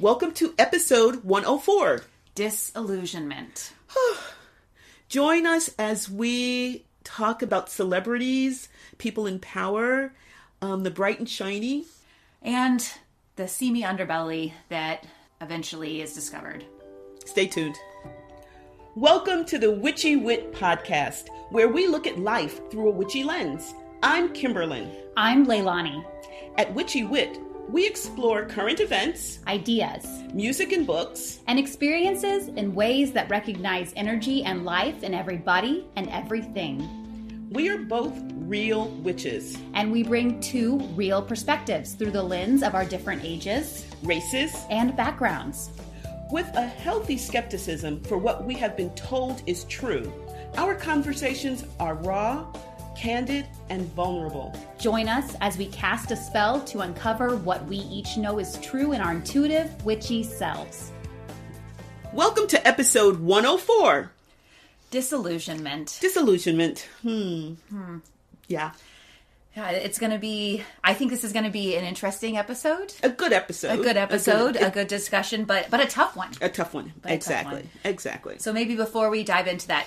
Welcome to episode 104. Disillusionment. Join us as we talk about celebrities, people in power, the bright and shiny. And the seamy underbelly that eventually is discovered. Stay tuned. Welcome to the Witchy Wit podcast, where we look at life through a witchy lens. I'm Kimberlyn. I'm Leilani. At Witchy Wit, we explore current events, Ideas, music and books, and experiences in ways that recognize energy and life in everybody and everything. We are both real witches. And we bring two real perspectives through the lens of our different ages, Races, and backgrounds. with a healthy skepticism for what we have been told is true. Our conversations are raw, candid, and vulnerable. Join us as we cast a spell to uncover what we each know is true in our intuitive, witchy selves. Welcome to episode 104. Disillusionment. Disillusionment. Yeah. Yeah, it's going to be, I think this is going to be an interesting episode. A good episode. A good discussion, but a tough one. A tough one. Exactly. Exactly. So maybe before we dive into that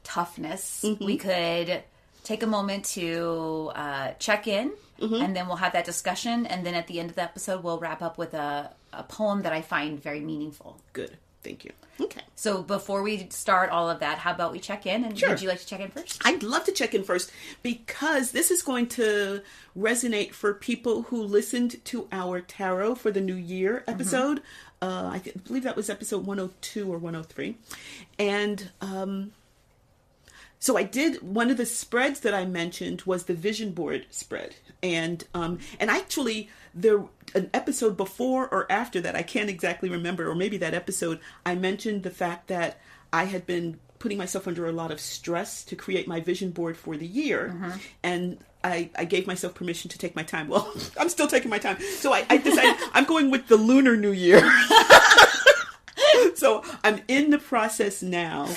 toughness, we could take a moment to check in, and then we'll have that discussion. And then at the end of the episode, we'll wrap up with a poem that I find very meaningful. Good. Thank you. Okay. So before we start all of that, how about we check in? And Sure. Would you like to check in first? I'd love to check in first because this is going to resonate for people who listened to our tarot for the New Year episode. I believe that was episode 102 or 103. And so I did, one of the spreads that I mentioned was the vision board spread. And actually an episode before or after that, I can't exactly remember, or maybe that episode, I mentioned the fact that I had been putting myself under a lot of stress to create my vision board for the year. And I gave myself permission to take my time. Well, I'm still taking my time. So I decided I'm going with the Lunar New Year. So I'm in the process now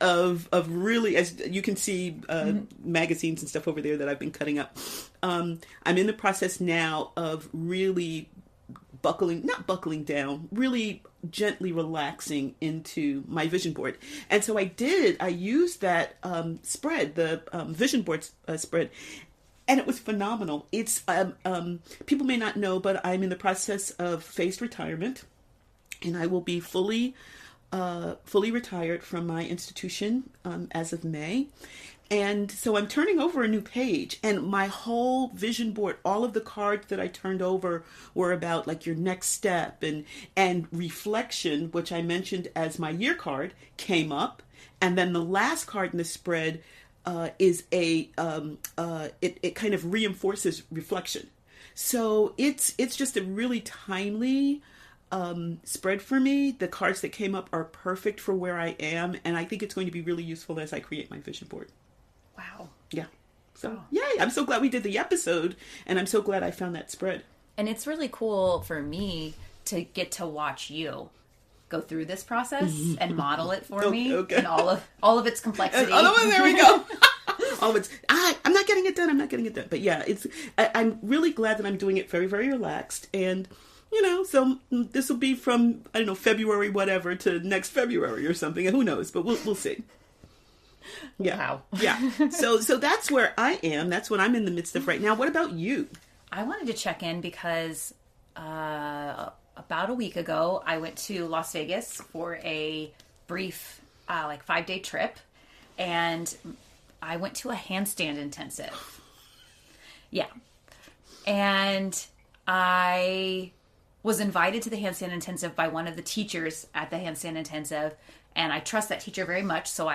of really, as you can see, magazines and stuff over there that I've been cutting up. I'm in the process now of really not buckling down, really gently relaxing into my vision board. And so I used that spread, the vision board spread, and it was phenomenal. It's, people may not know, but I'm in the process of phased retirement, and I will be fully retired from my institution as of May. And so I'm turning over a new page, and my whole vision board, all of the cards that I turned over were about like your next step and reflection, which I mentioned as my year card, came up. And then the last card in the spread is it kind of reinforces reflection. So it's just a really timely spread for me. The cards that came up are perfect for where I am, and I think it's going to be really useful as I create my vision board. Wow. Yeah. So, yay. I'm so glad we did the episode, and I'm so glad I found that spread. And it's really cool for me to get to watch you go through this process and model it for me and all of its complexity. There we go. All of it's, I'm not getting it done. But yeah, I'm really glad that I'm doing it very, very relaxed. And, so this will be from, I don't know, February, whatever, to next February or something. Who knows? But we'll see. Yeah. Wow. Yeah. So that's where I am. That's what I'm in the midst of right now. What about you? I wanted to check in because about a week ago, I went to Las Vegas for a brief, 5-day trip. And I went to a handstand intensive. Yeah. And I was invited to the handstand intensive by one of the teachers at the handstand intensive. And I trust that teacher very much. So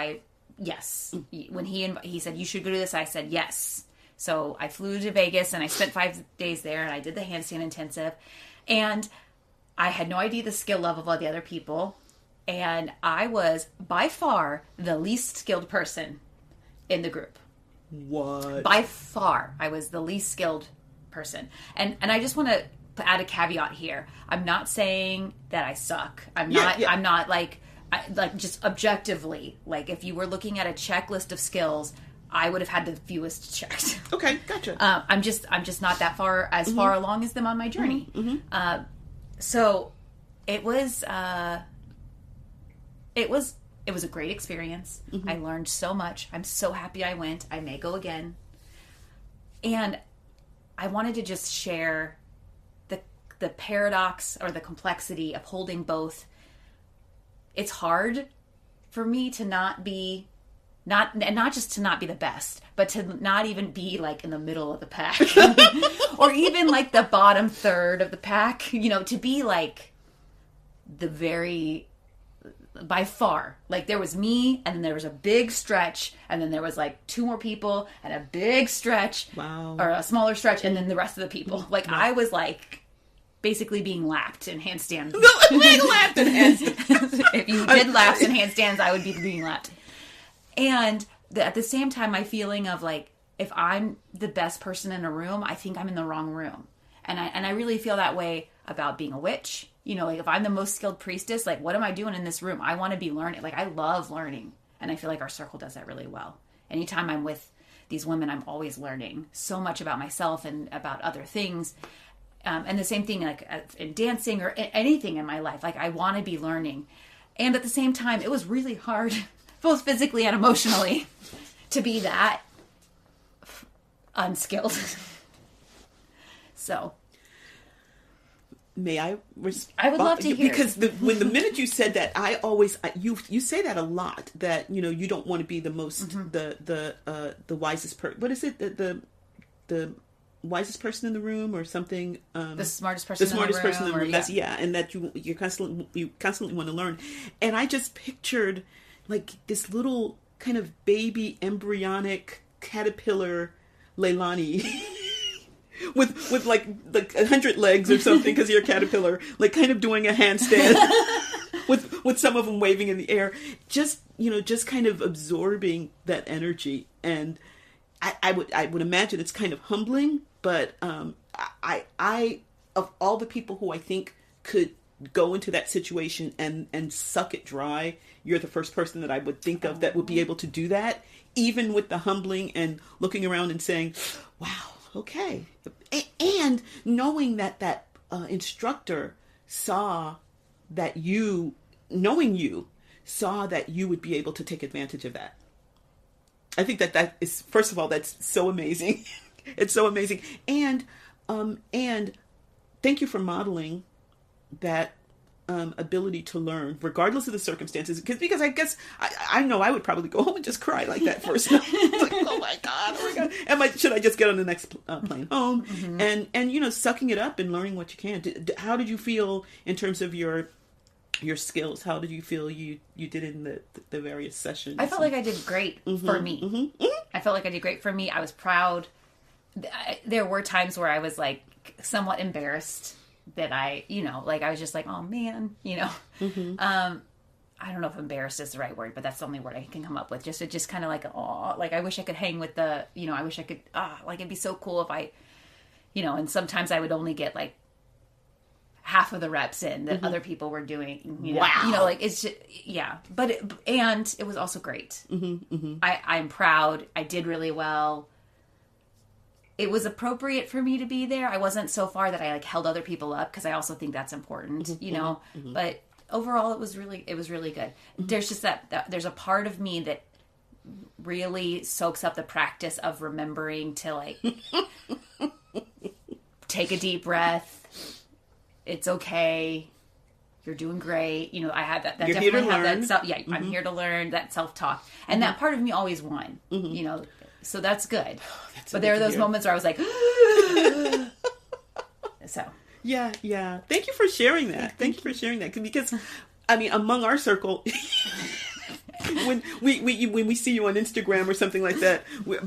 yes. When he said, you should go to this, I said, yes. So I flew to Vegas and I spent 5 days there and I did the handstand intensive. And I had no idea the skill level of the other people. And I was by far the least skilled person in the group. What? By far, I was the least skilled person. And I just want to add a caveat here. I'm not saying that I suck. I'm not like just objectively, like if you were looking at a checklist of skills, I would have had the fewest checked. Okay, gotcha. I'm just not that far along as them on my journey. So It was a great experience. I learned so much. I'm so happy I went. I may go again. And I wanted to just share the paradox or the complexity of holding both. It's hard for me to not just to not be the best, but to not even be like in the middle of the pack or even like the bottom third of the pack, to be like by far, like there was me and then there was a big stretch and then there was like two more people and a big stretch or a smaller stretch and then the rest of the people. Like I was like basically being lapped in handstands. Being lapped in handstands. If you did laps in handstands, I would be being lapped. And at the same time, my feeling of like, if I'm the best person in a room, I think I'm in the wrong room. And I really feel that way about being a witch. Like if I'm the most skilled priestess, like what am I doing in this room? I want to be learning. Like I love learning. And I feel like our circle does that really well. Anytime I'm with these women, I'm always learning so much about myself and about other things. And the same thing like in dancing or anything in my life. Like I want to be learning. And at the same time, it was really hard, both physically and emotionally, to be that unskilled. So, may I respond? I would love to hear. Because when the minute you said that, you say that a lot, that you don't want to be the most the wisest person. What is it? The wisest person in the room or something? The smartest person. The smartest person in the room. That's, and that you constantly want to learn. And I just pictured like this little kind of baby embryonic caterpillar Leilani with like 100 legs or something because you're a caterpillar, like kind of doing a handstand with some of them waving in the air, just kind of absorbing that energy. And I would imagine it's kind of humbling, but I of all the people who I think could go into that situation and suck it dry, you're the first person that I would think of that would be able to do that, even with the humbling and looking around and saying, wow, okay. And knowing that instructor saw that knowing you saw that you would be able to take advantage of that. I think that is, first of all, that's so amazing. It's so amazing. And thank you for modeling that ability to learn, regardless of the circumstances. Because I guess I know I would probably go home and just cry like that first night. Like, oh my god! Should I just get on the next plane home? Mm-hmm. And sucking it up and learning what you can. How did you feel in terms of your skills? How did you feel you did in the various sessions? I felt like I did great for me. Mm-hmm. I felt like I did great for me. I was proud. There were times where I was like somewhat embarrassed that I was just like, oh man, Mm-hmm. I don't know if embarrassed is the right word, but that's the only word I can come up with. Just kind of like, oh, like I wish I could hang with I wish I could, like it'd be so cool if I, and sometimes I would only get like half of the reps in that other people were doing, Wow. Like it's just, yeah, but it was also great. Mm-hmm, mm-hmm. I'm proud. I did really well. It was appropriate for me to be there. I wasn't so far that I like held other people up, because I also think that's important, mm-hmm. But overall it was really good. Mm-hmm. There's just that there's a part of me that really soaks up the practice of remembering to like take a deep breath. It's okay. You're doing great. I had that. You're definitely here to had learn. that self. Yeah, mm-hmm. I'm here to learn. That self-talk, and that part of me always won. Mm-hmm. So that's good. That's but there are those moments where I was like, so. Yeah. Thank you for sharing that. Thank you for sharing that. Because, I mean, among our circle, when we see you on Instagram or something like that, we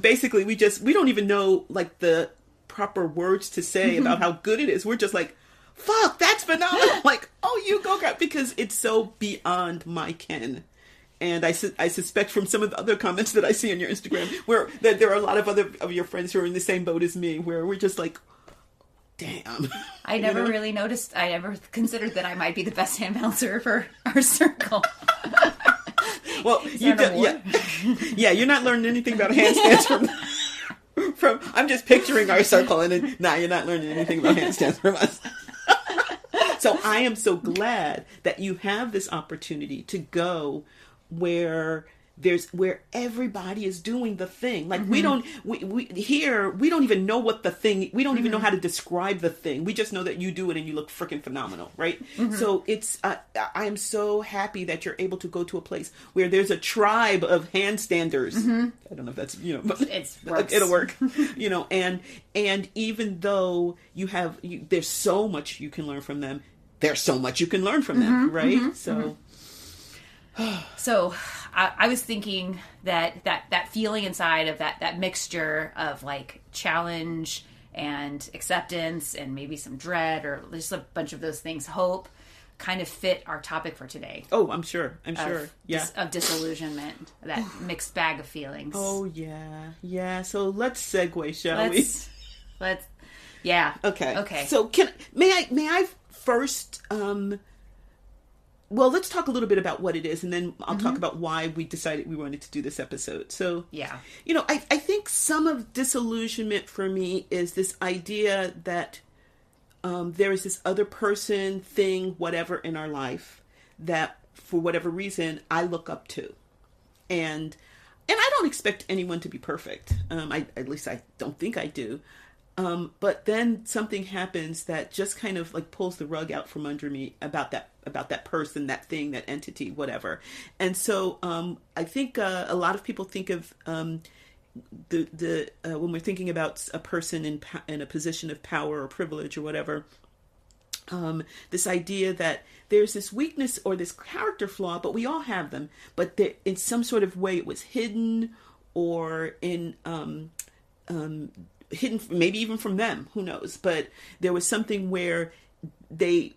don't even know like the proper words to say about how good it is. We're just like, fuck, that's phenomenal. Like, oh, you go, girl, because it's so beyond my ken. And I suspect from some of the other comments that I see on your Instagram, that there are a lot of other of your friends who are in the same boat as me, where we're just like, damn. I never really noticed. I never considered that I might be the best hand bouncer for our circle. Well, you're not learning anything about handstands from. I'm just picturing our circle, and then, you're not learning anything about handstands from us. So I am so glad that you have this opportunity to go where everybody is doing the thing. Like we don't even know what the thing, we don't even know how to describe the thing. We just know that you do it and you look freaking phenomenal, right? So it's, I am so happy that you're able to go to a place where there's a tribe of handstanders. I don't know if that's, it'll work, and even though there's so much you can learn from them, there's so much you can learn from them, right? So I was thinking that feeling inside of that mixture of like challenge and acceptance and maybe some dread or just a bunch of those things, hope, kind of fit our topic for today. Oh, I'm sure. Yeah. Of disillusionment, that mixed bag of feelings. Oh, yeah. Yeah. So let's segue, shall we? Yeah. Okay. So may I first, well, let's talk a little bit about what it is, and then I'll talk about why we decided we wanted to do this episode. So, yeah, I think some of disillusionment for me is this idea that there is this other person, thing, whatever in our life that, for whatever reason, I look up to, and I don't expect anyone to be perfect. At least I don't think I do. But then something happens that just kind of like pulls the rug out from under me about that person, that thing, that entity, whatever. And so, I think, a lot of people think of, when we're thinking about a person in a position of power or privilege or whatever, this idea that there's this weakness or this character flaw, but we all have them, but in some sort of way it was hidden or hidden, maybe even from them, who knows, but there was something where we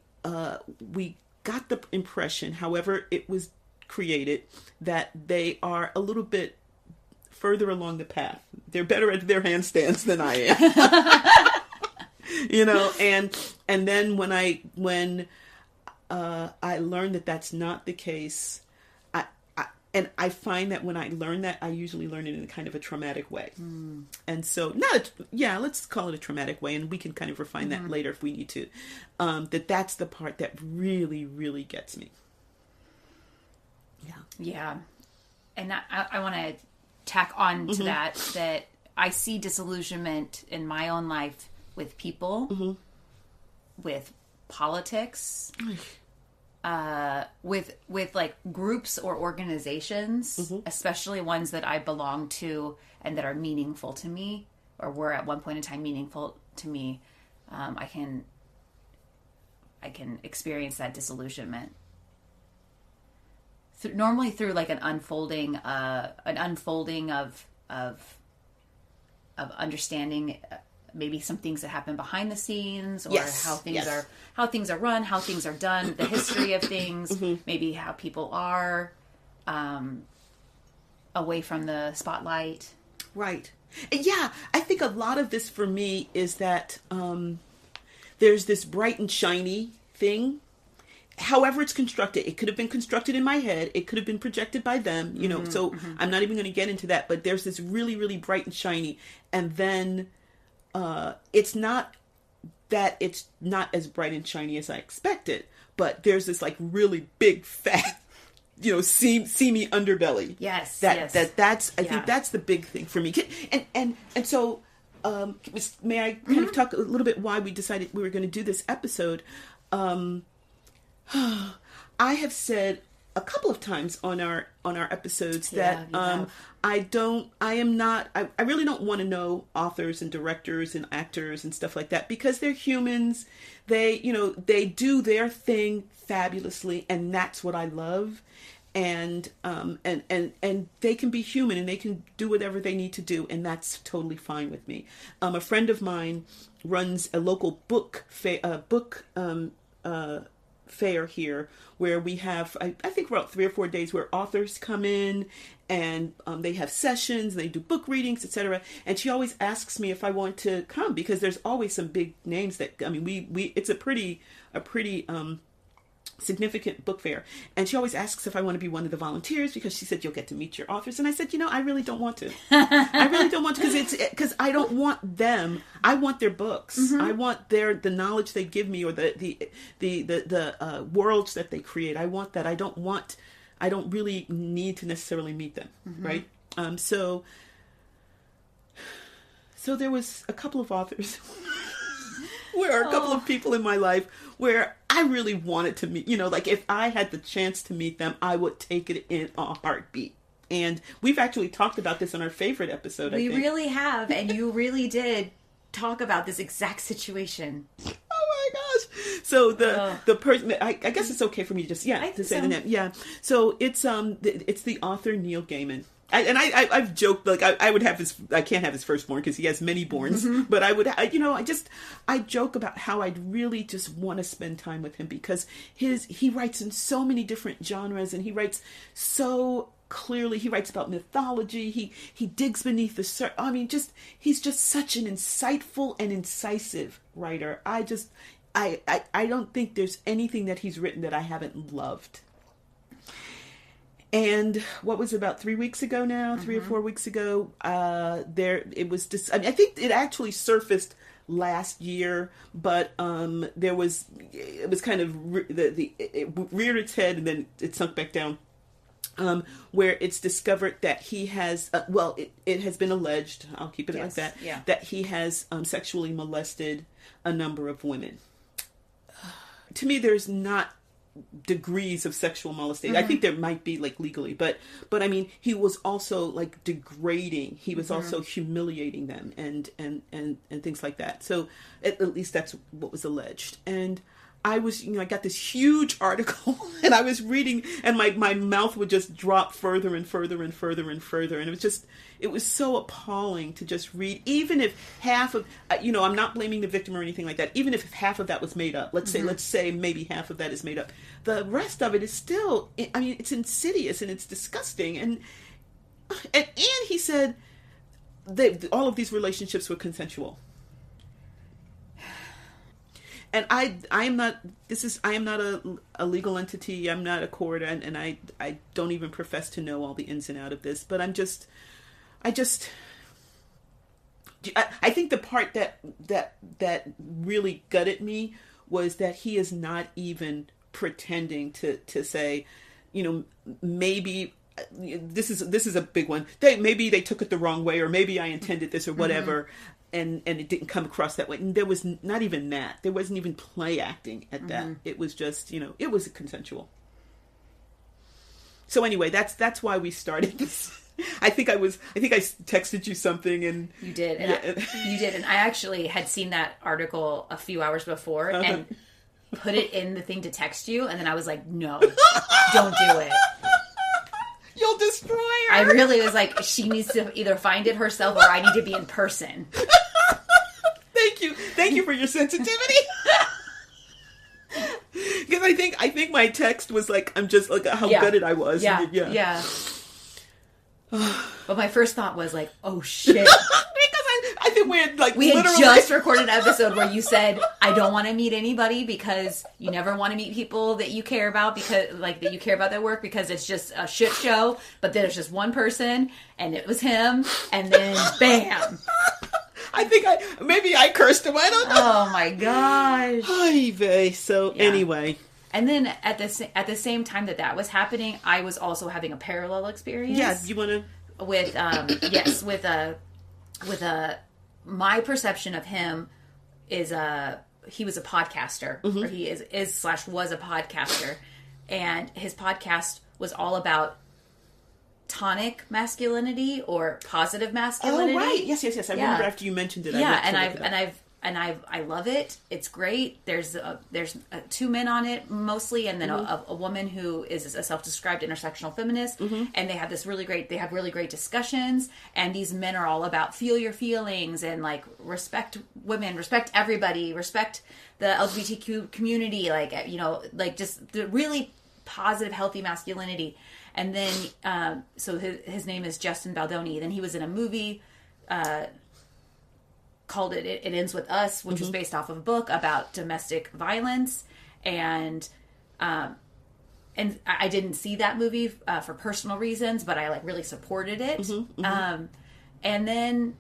got the impression, however it was created, that they are a little bit further along the path. They're better at their handstands than I am. And then when I learned that that's not the case, and I find that when I learn that, I usually learn it in a kind of a traumatic way. And so, let's call it a traumatic way, and we can kind of refine that later if we need to. That's the part that really, really gets me. Yeah. Yeah. And I want to tack on to that I see disillusionment in my own life with people, with politics, with like groups or organizations, especially ones that I belong to and that are meaningful to me, or were at one point in time meaningful to me. I can experience that disillusionment normally through like an unfolding of understanding. Maybe some things that happen behind the scenes, or how things are run, how things are done, the history of things, maybe how people are away from the spotlight. Right. Yeah, I think a lot of this for me is that there's this bright and shiny thing. However it's constructed, it could have been constructed in my head. It could have been projected by them, so I'm not even going to get into that. But there's this really, really bright and shiny. And then it's not that it's not as bright and shiny as I expected, but there's this like really big, fat, seamy underbelly. Yes. That's, I think that's the big thing for me. And so, may I kind of talk a little bit why we decided we were going to do this episode? I have said a couple of times on our episodes that I really don't want to know authors and directors and actors and stuff like that, because they're humans. They do their thing fabulously, and that's what I love. And they can be human, and they can do whatever they need to do, and that's totally fine with me. A friend of mine runs a local book fair here, where we have, I think about 3 or 4 days where authors come in and they have sessions, and they do book readings, etc. And she always asks me if I want to come, because there's always some big names that, it's a pretty significant book fair, and she always asks if I want to be one of the volunteers because she said you'll get to meet your authors, and I said, I really don't want to. I really don't want to, because I don't want them. I want their books. I want the knowledge they give me, or the worlds that they create. I want that. I don't really need to necessarily meet them, right? So there was a couple of authors. Where are a couple of people in my life where I really wanted to meet, like if I had the chance to meet them, I would take it in a heartbeat. And we've actually talked about this on our favorite episode, I think. We really have, and you really did talk about this exact situation. Oh my gosh. So the person, I guess it's okay for me to just, to say the name. Yeah. So it's the author Neil Gaiman. I've joked, like I would have I can't have his firstborn because he has many borns, but I joke about how I'd really just want to spend time with him because he writes in so many different genres, and he writes so clearly. He writes about mythology. He digs beneath the surface. I mean, he's just such an insightful and incisive writer. I don't think there's anything that he's written that I haven't loved. And what was about 3 weeks ago now, 3 or 4 weeks ago, it was just, I think it actually surfaced last year, but it was kind of, it reared its head and then it sunk back down, where it's discovered that he has, it has been alleged, I'll keep it like that, that he has sexually molested a number of women. To me, there's not degrees of sexual molestation. I think there might be, like, legally, but I mean, he was also like degrading. He was also humiliating them and things like that. So at least that's what was alleged. And I was, I got this huge article and I was reading, and my mouth would just drop further and further and further and further. And it was so appalling to just read, even if half of, I'm not blaming the victim or anything like that. Even if half of that was made up, let's say maybe half of that is made up. The rest of it is still, it's insidious and it's disgusting. And he said that all of these relationships were consensual. And I am not a legal entity. I'm not a court, and I don't even profess to know all the ins and outs of this. But I think the part that really gutted me was that he is not even pretending to say, maybe this is a big one. Maybe they took it the wrong way, or maybe I intended this or whatever. And it didn't come across that way. And there was not even that. There wasn't even play acting at that. It was just, it was consensual. So anyway, that's why we started this. I think I texted you something, and you did. And you did. And I actually had seen that article a few hours before and put it in the thing to text you. And then I was like, no, don't do it. You'll destroy her. I really was like, she needs to either find it herself or I need to be in person. Thank you for your sensitivity. Because I think my text was like, I'm just like how gutted I was. Yeah. But my first thought was like, oh shit. Because I think we had just recorded an episode where you said, I don't want to meet anybody because you never want to meet people that you care about, because that you care about their work, because it's just a shit show. But then there's just one person, and it was him, and then bam. I think maybe I cursed him. I don't know. Oh my gosh. Ay vey. So anyway. And then at the same time that was happening, I was also having a parallel experience. Yeah, you want to? With my perception of him is he was a podcaster, or he was a podcaster, and his podcast was all about tonic masculinity or positive masculinity. Oh right, yes. I remember after you mentioned it. I love it. It's great. There's two men on it mostly, and then a woman who is a self-described intersectional feminist. And they have really great discussions. And these men are all about feel your feelings and like respect women, respect everybody, respect the LGBTQ community, just the really positive, healthy masculinity. And then so his name is Justin Baldoni. Then he was in a movie called It Ends With Us, which was based off of a book about domestic violence. And and I didn't see that movie for personal reasons, but I like really supported it. Mm-hmm, mm-hmm. And then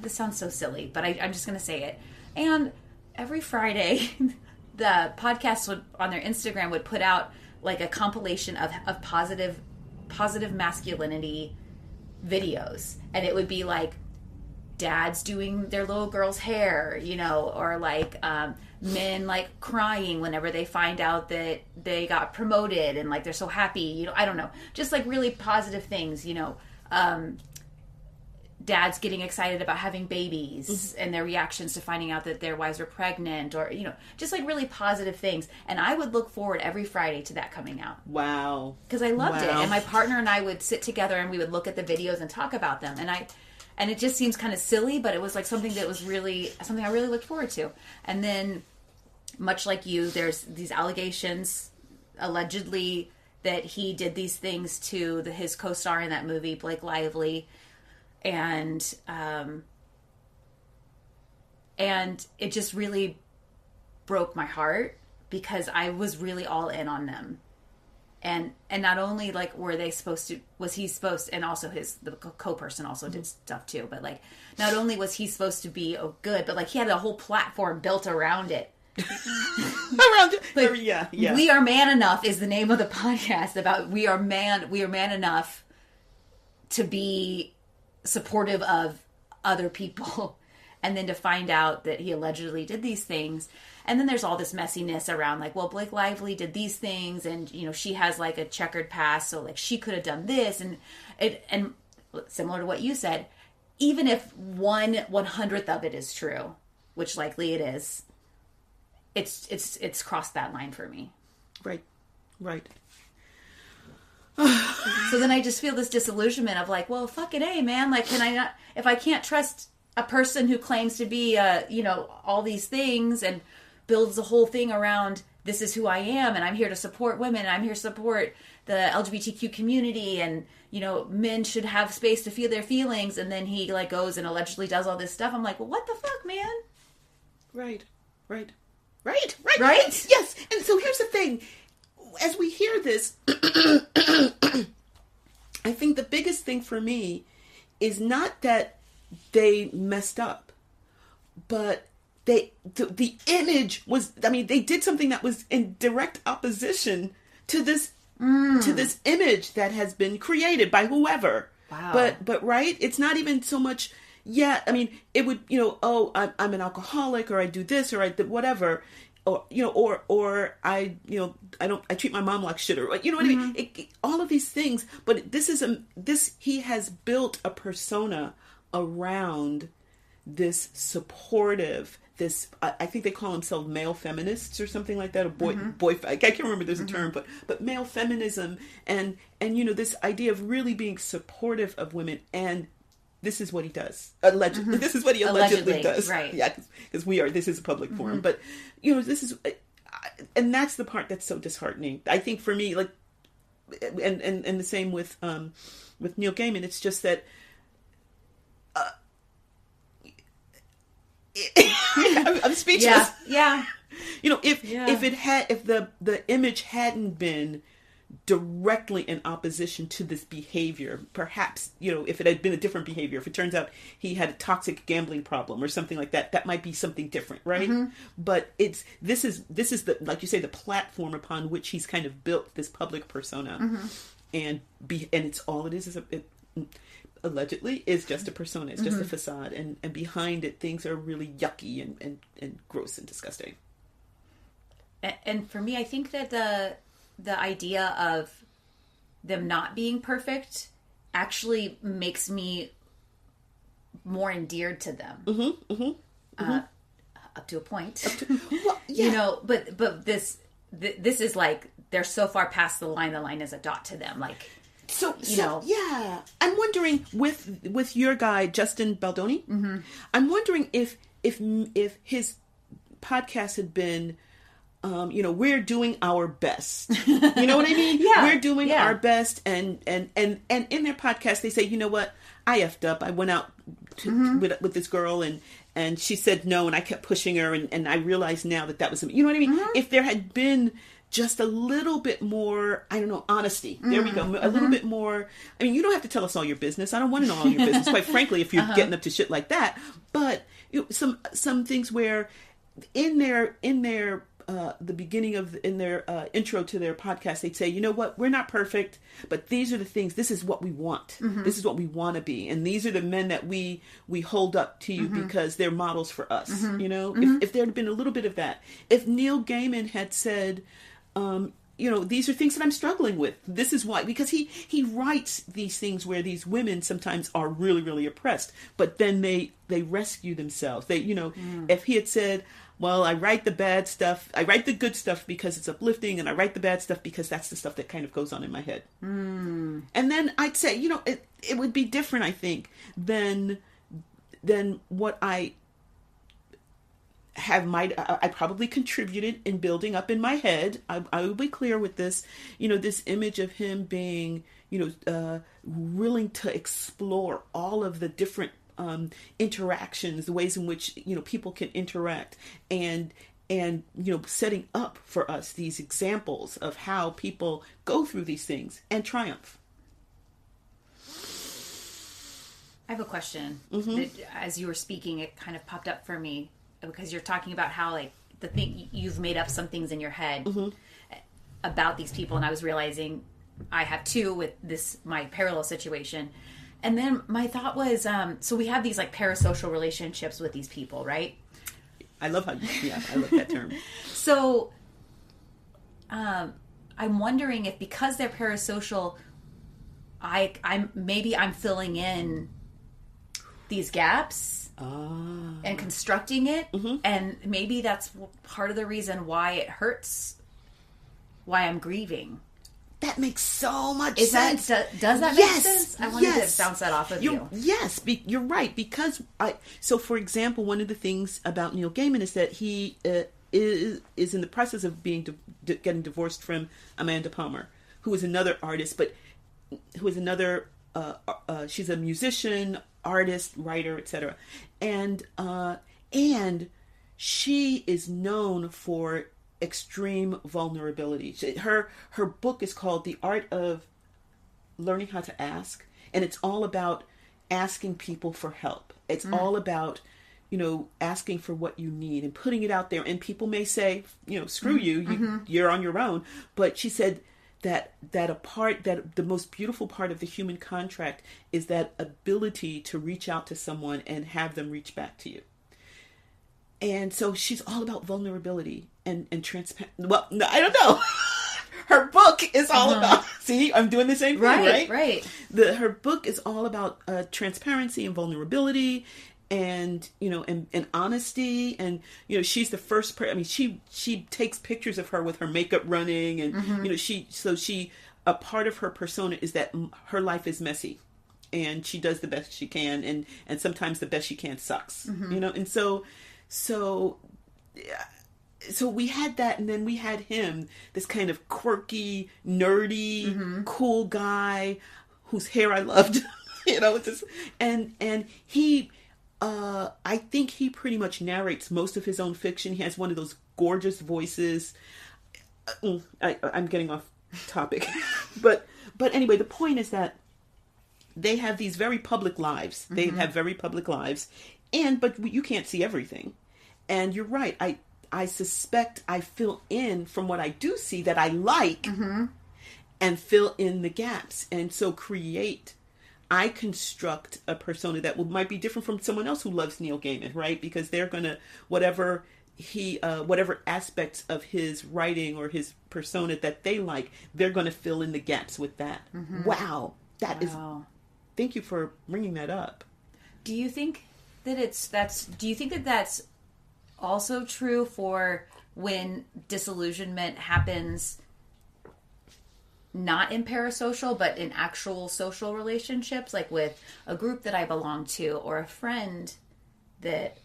this sounds so silly, but I'm just going to say it. And every Friday, the podcast on their Instagram would put out like a compilation of positive masculinity videos, and it would be like dads doing their little girl's hair, you know, or like men like crying whenever they find out that they got promoted and like they're so happy, you know, I don't know, just like really positive things, you know, dads getting excited about having babies mm-hmm. and their reactions to finding out that their wives are pregnant, or, you know, just like really positive things. And I would look forward every Friday to that coming out. Wow. Because I loved it. And my partner and I would sit together and we would look at the videos and talk about them. And it just seems kind of silly, but it was like something that was really, something I really looked forward to. And then, much like you, there's these allegations, allegedly, that he did these things to his co-star in that movie, Blake Lively. And it just really broke my heart because I was really all in on them. And not only like was he supposed, and also the co-person also did stuff too, but like not only was he supposed to be good, but like he had a whole platform built around it. Like, yeah. We Are Man Enough is the name of the podcast, about we are man enough to be supportive of other people, and then to find out that he allegedly did these things. And then there's all this messiness around like, well, Blake Lively did these things, and you know, she has like a checkered past, so like she could have done this, and similar to what you said, even if 1/100th of it is true, which likely it is, it's crossed that line for me. Right. So then I just feel this disillusionment of like, well, fucking A, man. Like, can I not, if I can't trust a person who claims to be, you know, all these things and builds the whole thing around, this is who I am, and I'm here to support women, and I'm here to support the LGBTQ community, and, you know, men should have space to feel their feelings, and then he like goes and allegedly does all this stuff. I'm like, well, what the fuck, man? Right. Yes. And so here's the thing. As we hear this, I think the biggest thing for me is not that they messed up, but the image was, I mean, they did something that was in direct opposition to this image that has been created by whoever. Wow. But right, it's not even so much. Yeah, I mean, it would, you know, oh, I'm an alcoholic, or I do this, or I do whatever. Or, you know, or I, you know, I treat my mom like shit, or, you know what I mean? All of these things, but he has built a persona around this supportive, I think they call themselves male feminists or something like that, or boy, I can't remember there's a term, but male feminism, and, you know, this idea of really being supportive of women, and this is what he does. Allegedly. This is what he allegedly does. Right. Yeah, because this is a public forum. But, you know, this is, and that's the part that's so disheartening. I think for me, like, and the same with Neil Gaiman, it's just that, I'm speechless. Yeah. You know, if the image hadn't been directly in opposition to this behavior, perhaps, you know, if it had been a different behavior, if it turns out he had a toxic gambling problem or something like that, that might be something different, right? But this is the, like you say, the platform upon which he's kind of built this public persona, and it's all it is it allegedly is just a persona, it's just a facade, and behind it things are really yucky and gross and disgusting. And for me, I think that the idea of them not being perfect actually makes me more endeared to them. Up to a point. Well, yeah. You know, but this is like, they're so far past the line is a dot to them. Like, so yeah. I'm wondering with your guy, Justin Baldoni, I'm wondering if his podcast had been, you know, we're doing our best. You know what I mean? Yeah. We're doing our best, and in their podcast they say, you know what, I effed up. I went out with this girl, and she said no, and I kept pushing her, and I realized now that was, you know what I mean? If there had been just a little bit more, I don't know, honesty. There we go. A little bit more. I mean, you don't have to tell us all your business. I don't want to know all your business, quite frankly, if you're getting up to shit like that. But some things where in their the beginning of in their intro to their podcast, they'd say, you know what, we're not perfect, but these are the things. This is what we want. This is what we want to be, and these are the men that we hold up to you because they're models for us. You know, if there had been a little bit of that, if Neil Gaiman had said, you know, these are things that I'm struggling with. This is why, because he writes these things where these women sometimes are really, really oppressed, but then they rescue themselves. They, you know, if he had said, well, I write the bad stuff, I write the good stuff because it's uplifting, and I write the bad stuff because that's the stuff that kind of goes on in my head. And then I'd say, you know, it would be different, I think, than what I I probably contributed in building up in my head. I will be clear with this, you know, this image of him being, you know, willing to explore all of the different interactions, the ways in which, you know, people can interact, and you know, setting up for us these examples of how people go through these things and triumph. I have a question. That, as you were speaking, it kind of popped up for me, because you're talking about how, like, the thing, you've made up some things in your head about these people, and I was realizing I have too with this, my parallel situation. And then my thought was, so we have these like parasocial relationships with these people, right? I love I love that term. So, I'm wondering if, because they're parasocial, I'm filling in these gaps and constructing it, and maybe that's part of the reason why it hurts, why I'm grieving. That makes so much sense. Does that make sense? I wanted to bounce that off of you. Yes, you're right. Because so for example, one of the things about Neil Gaiman is that he is in the process of getting divorced from Amanda Palmer, who is another artist, but who is another. She's a musician, artist, writer, etc. And she is known for extreme vulnerability. Her book is called The Art of Learning How to Ask, and it's all about asking people for help. It's all about, you know, asking for what you need and putting it out there. And people may say, you know, screw you, you're on your own. But she said that the most beautiful part of the human contract is that ability to reach out to someone and have them reach back to you. And so she's all about vulnerability and transparent. Well, no, I don't know. Her book is all about. See, I'm doing the same thing, right? Her book is all about transparency and vulnerability, and you know, and honesty. And you know, she's the first. I mean, she takes pictures of her with her makeup running, and you know, a part of her persona is that her life is messy, and she does the best she can, and sometimes the best she can sucks. You know, and so we had that, and then we had him, this kind of quirky, nerdy, cool guy whose hair I loved, you know, and he, I think he pretty much narrates most of his own fiction. He has one of those gorgeous voices. I'm getting off topic, but anyway, the point is that they have these very public lives. They have very public lives, but you can't see everything. And you're right. I suspect I fill in from what I do see that I like, and fill in the gaps. And so I construct a persona that might be different from someone else who loves Neil Gaiman, right? Because they're going to, whatever aspects of his writing or his persona that they like, they're going to fill in the gaps with that. Wow. Thank you for bringing that up. Do you think that that's also true for when disillusionment happens not in parasocial but in actual social relationships, like with a group that I belong to or a friend that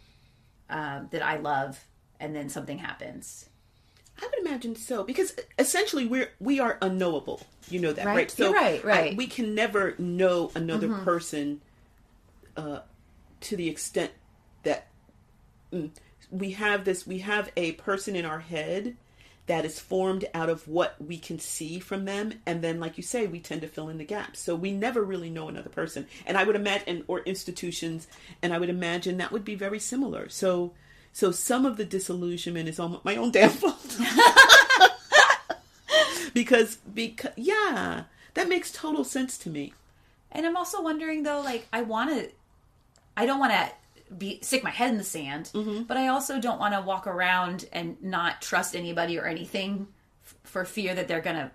I love, and then something happens? I would imagine so, because essentially we are unknowable. You know that, right? So right. We can never know another person to the extent that we have a person in our head that is formed out of what we can see from them. And then, like you say, we tend to fill in the gaps. So we never really know another person. And I would imagine, or institutions, and I would imagine that would be very similar. So some of the disillusionment is on my own damn fault. because, yeah, that makes total sense to me. And I'm also wondering, though, like, I don't want to stick my head in the sand, but I also don't want to walk around and not trust anybody or anything for fear that they're going to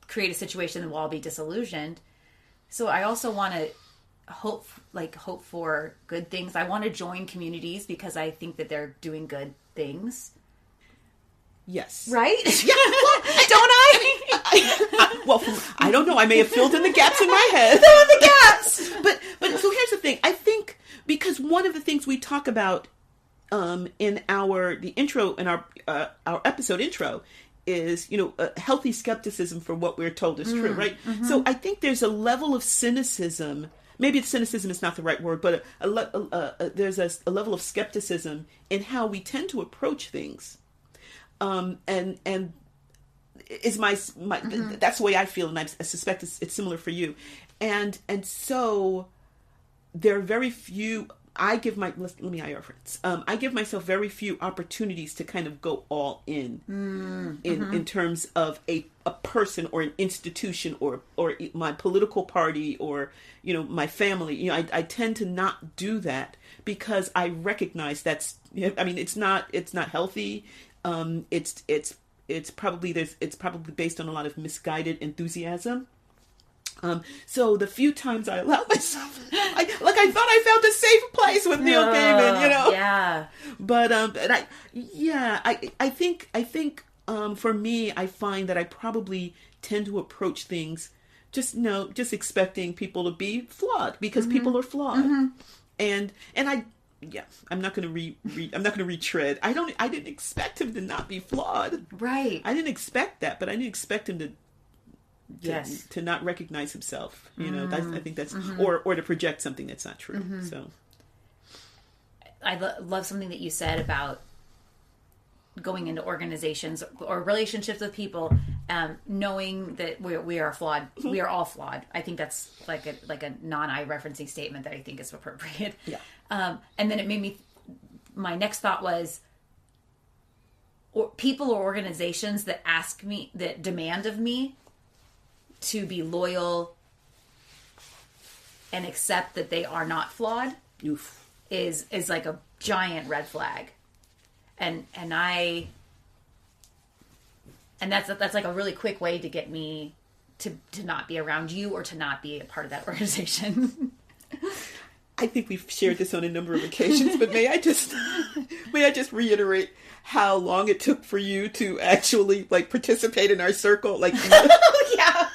create a situation that we'll all be disillusioned. So I also want to hope for good things. I want to join communities because I think that they're doing good things. Yes. Right? Yeah. Well, don't I? Well, I don't know. I may have filled in the gaps in my head. Fill in the gaps. But so here's the thing. I think because one of the things we talk about in the intro in our episode intro is, healthy skepticism for what we're told is true, right? Mm-hmm. So I think there's a level of cynicism. Maybe cynicism is not the right word, but there's a level of skepticism in how we tend to approach things. And is my that's the way I feel, and I suspect it's similar for you. And so there are very few. I give myself very few opportunities to kind of go all in terms of a person or an institution or my political party or my family. I tend to not do that because I recognize it's not healthy. It's probably based on a lot of misguided enthusiasm. So the few times I allow myself, I thought I found a safe place with Neil Gaiman, Yeah. But I think for me, I find that I probably tend to approach things just expecting people to be flawed because people are flawed, and I'm not going to retread. I didn't expect him to not be flawed. Right. I didn't expect that, but I didn't expect him to not recognize himself. I think that's or to project something that's not true. So I love something that you said about going into organizations or relationships with people, knowing that we are flawed. We are all flawed. I think that's like a non-eye referencing statement that I think is appropriate. Yeah. And then it made me. My next thought was, people or organizations that demand of me to be loyal and accept that they are not flawed. Oof. is like a giant red flag. And that's like a really quick way to get me to not be around you or to not be a part of that organization. I think we've shared this on a number of occasions, but may I just reiterate how long it took for you to actually participate in our circle? Yeah.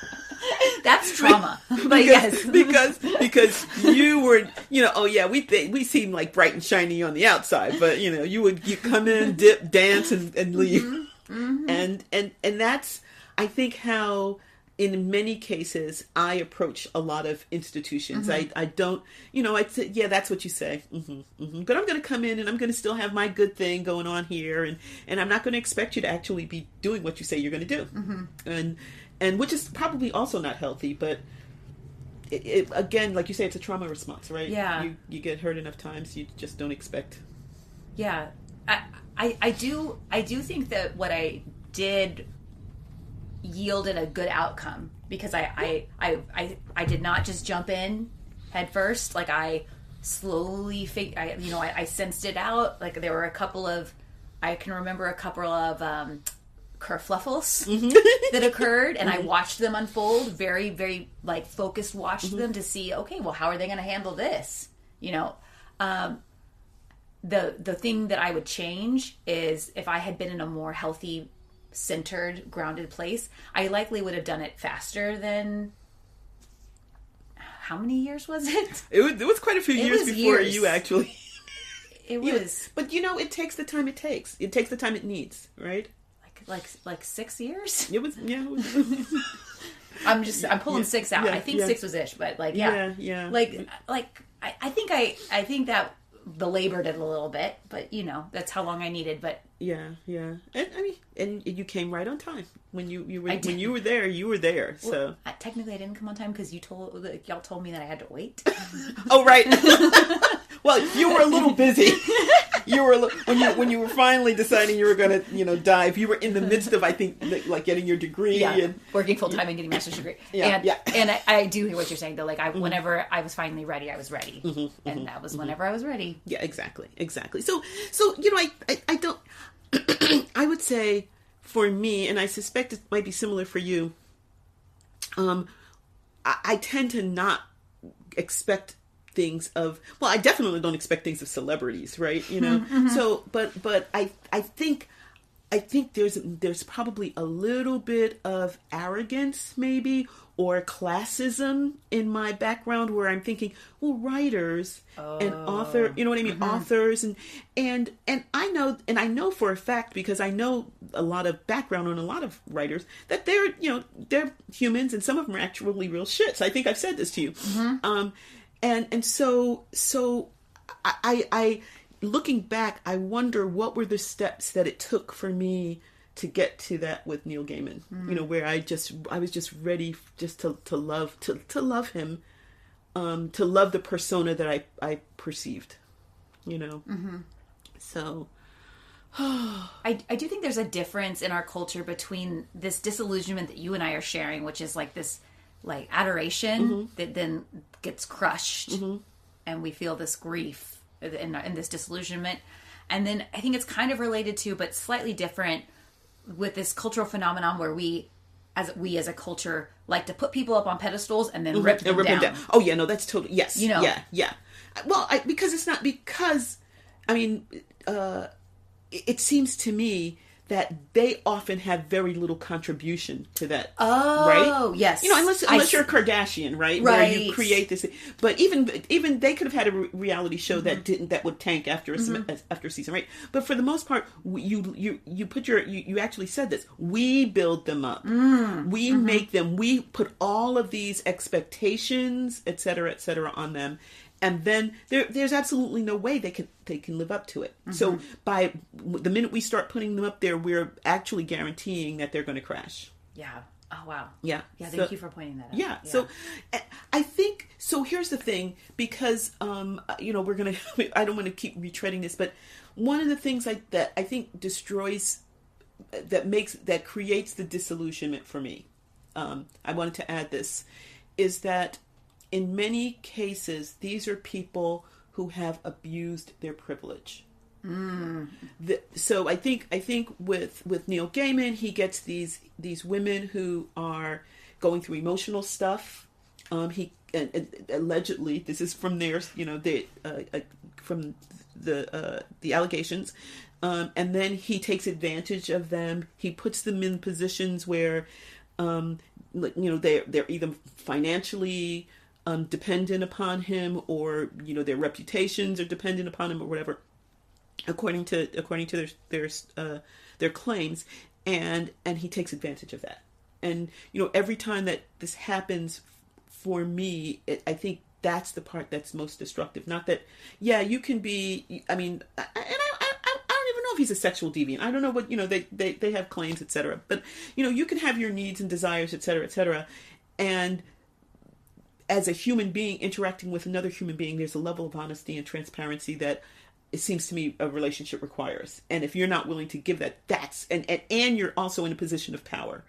That's trauma. But yes. Because you were, we seem like bright and shiny on the outside, but you come in, dip, dance and leave. Mm-hmm. And that's, I think, how in many cases I approach a lot of institutions. Mm-hmm. I don't, I'd say, yeah, that's what you say. Mm-hmm, mm-hmm. But I'm going to come in and I'm going to still have my good thing going on here. And I'm not going to expect you to actually be doing what you say you're going to do. Mm-hmm. And which is probably also not healthy, but it again, like you say, it's a trauma response, right? Yeah. You get hurt enough times, you just don't expect. Yeah. I do think that what I did yielded a good outcome because I did not just jump in head first. Like I slowly I sensed it out. Like there were I can remember a couple of kerfluffles that occurred, and I watched them unfold. Very, very focused. Watched them to see. Okay, well, how are they going to handle this? The thing that I would change is if I had been in a more healthy, centered, grounded place, I likely would have done it faster than. How many years was it? It was quite a few years before you actually. It was, but it takes the time it takes. It takes the time it needs, right? Like 6 years. It was. I'm pulling 6 out. I think 6 was ish, but I think that belabored it a little bit, but that's how long I needed. But yeah. And I mean, and you came right on time when you were when you were there. You were there. So well, technically, I didn't come on time because y'all told me that I had to wait. Oh, right. Well, you were a little busy. You were when you were finally deciding you were going to dive. You were in the midst of, I think, like getting your degree and working full time and getting a master's degree. Yeah, and I do hear what you're saying though. Like whenever I was finally ready, I was ready, and that was whenever I was ready. Yeah, exactly. So I don't. I would say for me, and I suspect it might be similar for you. I tend to not expect things of, well, I definitely don't expect things of celebrities, right? So, but I think there's probably a little bit of arrogance maybe, or classism in my background where I'm thinking, well, writers and author, you know what I mean? Authors and I know for a fact, because I know a lot of background on a lot of writers, that they're humans, and some of them are actually real shits. I think I've said this to you. And so I looking back, I wonder what were the steps that it took for me to get to that with Neil Gaiman. Where I was just ready just to love him, to love the persona that I perceived. So I do think there's a difference in our culture between this disillusionment that you and I are sharing, which is like this like adoration that then gets crushed, and we feel this grief in this disillusionment. And then I think it's kind of related to, but slightly different, with this cultural phenomenon where we as a culture like to put people up on pedestals and then rip them down. Oh yeah, no, that's totally, yes. Yeah. Well, it seems to me that they often have very little contribution to that. Oh, right? Yes. Unless you're a Kardashian, right? Where you create this. But even they could have had a reality show that would tank after after a season, right? But for the most part, you actually said this. We build them up. We make them. We put all of these expectations, et cetera, on them. And then there's absolutely no way they can live up to it. So by the minute we start putting them up there, we're actually guaranteeing that they're going to crash. Yeah. Oh, wow. Yeah. Yeah. Thank you for pointing that out. Yeah. So I think, so here's the thing, because, we're going to, I don't want to keep retreading this, but one of the things that I think destroys, that creates the disillusionment for me, I wanted to add this, is that in many cases, these are people who have abused their privilege. So I think with Neil Gaiman, he gets these women who are going through emotional stuff. He allegedly, this is from theirs, from the allegations, and then he takes advantage of them. He puts them in positions where, they're either financially dependent upon him, or their reputations are dependent upon him, or whatever, according to their claims, and he takes advantage of that. And every time that this happens, for me, I think that's the part that's most destructive. Not that, you can be. I mean, I don't even know if he's a sexual deviant. I don't know what they have claims, etc. But you can have your needs and desires, etc., and as a human being interacting with another human being, there's a level of honesty and transparency that it seems to me a relationship requires. And if you're not willing to give that, and you're also in a position of power,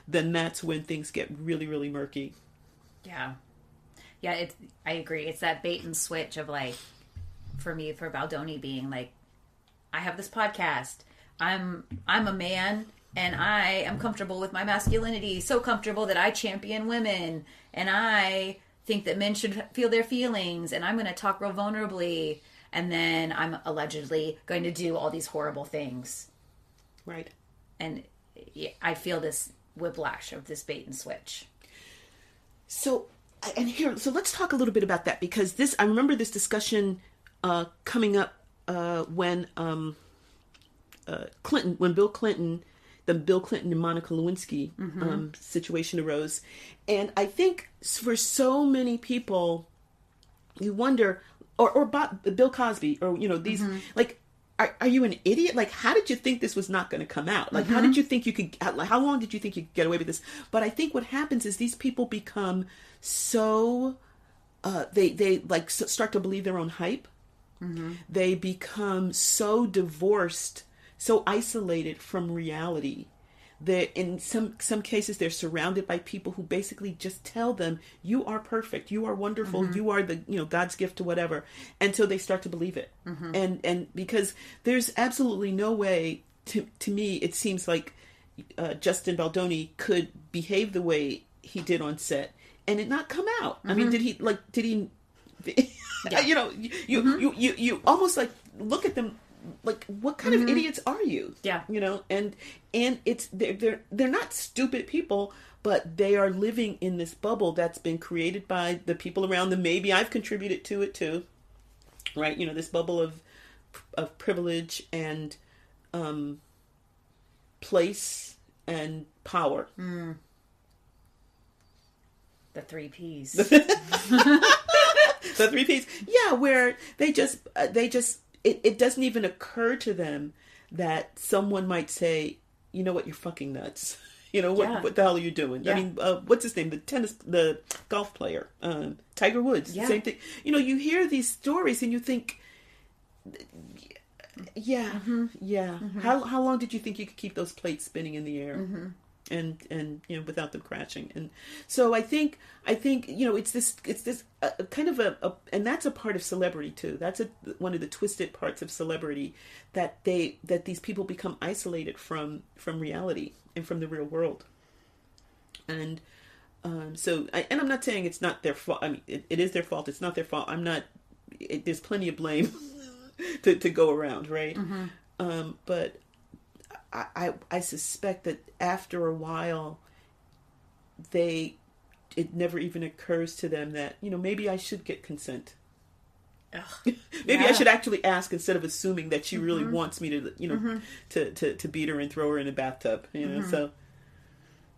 then that's when things get really, really murky. Yeah. Yeah, I agree. It's that bait and switch of, like, for me, for Baldoni being like, I have this podcast. I'm a man, and I am comfortable with my masculinity, so comfortable that I champion women, and I think that men should feel their feelings, and I'm going to talk real vulnerably, and then I'm allegedly going to do all these horrible things. Right. And I feel this whiplash of this bait and switch. So let's talk a little bit about that, because I remember this discussion coming up when Bill Clinton and Monica Lewinsky situation arose. And I think for so many people, you wonder, Bill Cosby, or these like. Are you an idiot? Like, how did you think this was not going to come out? Like, how did you think you could, how long did you think you could get away with this? But I think what happens is these people become so, they like start to believe their own hype. They become so divorced, so isolated from reality. In some cases, they're surrounded by people who basically just tell them, you are perfect, you are wonderful, you are the God's gift to whatever, and so they start to believe it. And because there's absolutely no way, to me it seems like Justin Baldoni could behave the way he did on set and it not come out. I mean, did he you almost like look at them like, what kind of idiots are you? Yeah. And it's they're not stupid people, but they are living in this bubble that's been created by the people around them. Maybe I've contributed to it too. Right? This bubble of privilege and place and power. The 3 Ps. The 3 Ps. Yeah, where they just it doesn't even occur to them that someone might say, you know what, you're fucking nuts. What the hell are you doing? Yeah. I mean, what's his name? The golf player, Tiger Woods. Yeah. Same thing. You hear these stories and you think, how long did you think you could keep those plates spinning in the air? And without them crashing? And so I think it's this kind of and that's a part of celebrity too. That's one of the twisted parts of celebrity, that these people become isolated from reality and from the real world. And so I'm not saying it's not their fault. I mean, it is their fault. It's not their fault. There's plenty of blame to go around, right? But I suspect that after a while, it never even occurs to them that, maybe I should get consent. Maybe I should actually ask instead of assuming that she really wants me to, to beat her and throw her in a bathtub. So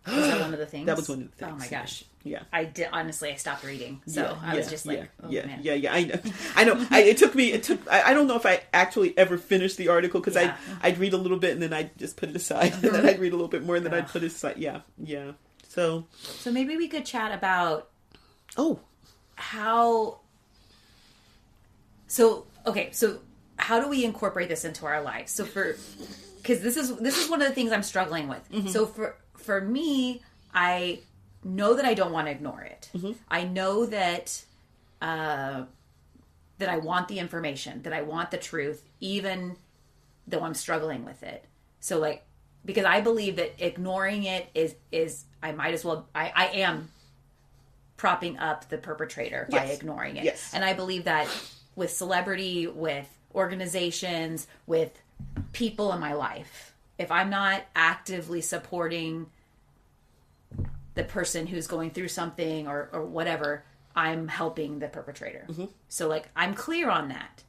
was that one of the things? That was one of the things. Oh my gosh. Yeah. I did, honestly, I stopped reading. So I was just like, man. Yeah. I know. I don't know if I actually ever finished the article, because I'd read a little bit and then I'd just put it aside. And then I'd read a little bit more and then I'd put it aside. Yeah. So maybe we could chat about how do we incorporate this into our lives? So because this is one of the things I'm struggling with. So for me, I know that I don't want to ignore it. I know that I want the information, that I want the truth, even though I'm struggling with it. So because I believe that ignoring it is I might as well, I am propping up the perpetrator by ignoring it. Yes. And I believe that with celebrity, with organizations, with people in my life, if I'm not actively supporting the person who's going through something or whatever, I'm helping the perpetrator. So I'm clear on that.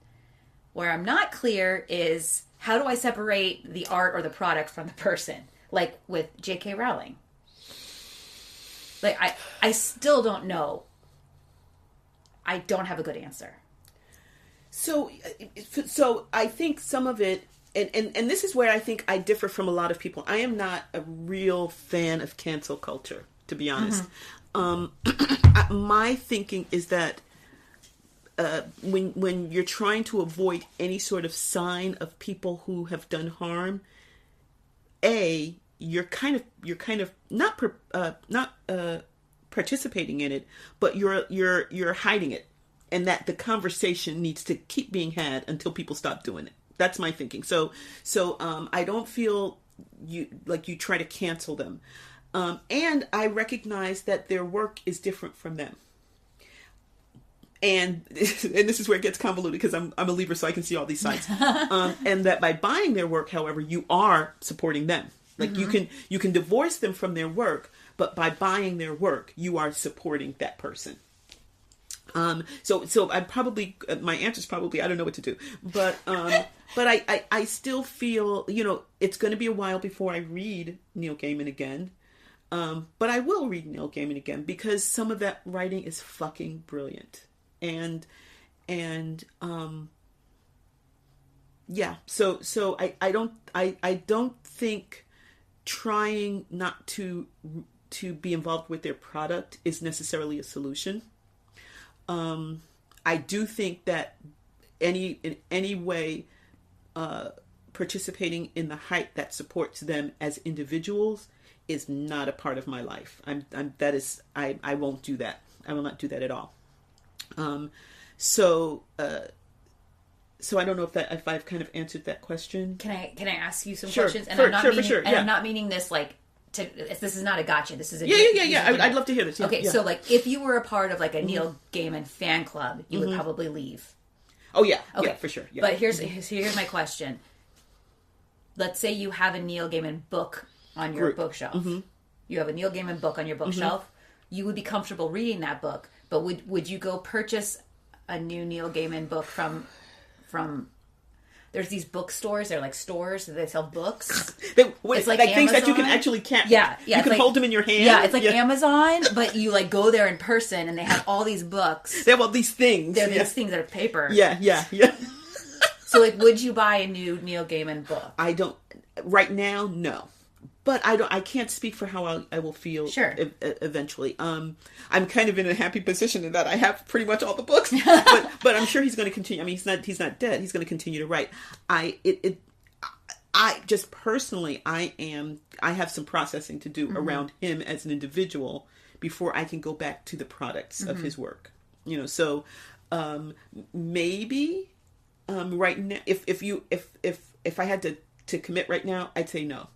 Where I'm not clear is, how do I separate the art or the product from the person? Like with J.K. Rowling. I still don't know. I don't have a good answer. So I think some of it, and this is where I think I differ from a lot of people. I am not a real fan of cancel culture, to be honest. My thinking is that when you're trying to avoid any sort of sign of people who have done harm, you're kind of not participating in it, but you're hiding it, and that the conversation needs to keep being had until people stop doing it. That's my thinking. So I don't feel you try to cancel them. And I recognize that their work is different from them. And this is where it gets convoluted, because I'm a Libra, so I can see all these sides. And that by buying their work, however, you are supporting them. You can divorce them from their work, but by buying their work, you are supporting that person. So I probably, my answer is probably, I don't know what to do, but I still feel, it's going to be a while before I read Neil Gaiman again. But I will read Neil Gaiman again, because some of that writing is fucking brilliant. And And yeah, so I don't think trying not to be involved with their product is necessarily a solution. I do think that in any way participating in the hype that supports them as individuals is not a part of my life. I won't do that. I will not do that at all. So I don't know if I've kind of answered that question. Can I ask you some Sure, questions? And sure. I'm not meaning this like this is not a gotcha. This is a yeah. I'd love to hear this. Yeah, okay, yeah. so like if you were a part of like a Neil Gaiman fan club, you would probably leave. Oh yeah, okay, yeah, for sure. Yeah. But here's my question. Let's say you have a Neil Gaiman book on your bookshelf. Mm-hmm. You have a Neil Gaiman book on your bookshelf. Mm-hmm. You would be comfortable reading that book, but would you go purchase a new Neil Gaiman book from there's these bookstores, they're like stores that they sell books. It's like things that you can actually yeah, you can hold them in your hand. Yeah, it's like Amazon, but you like go there in person and they have all these books. They have all these things. They're these things that are paper. Yeah. So like, would you buy a new Neil Gaiman book? I don't right now, no. But I can't speak for how I will feel eventually. I'm kind of in a happy position in that I have pretty much all the books, but I'm sure he's going to continue. I mean, he's not dead. He's going to continue to write. I just personally, I have some processing to do around him as an individual before I can go back to the products of his work. So maybe right now, if I had to commit right now, I'd say no.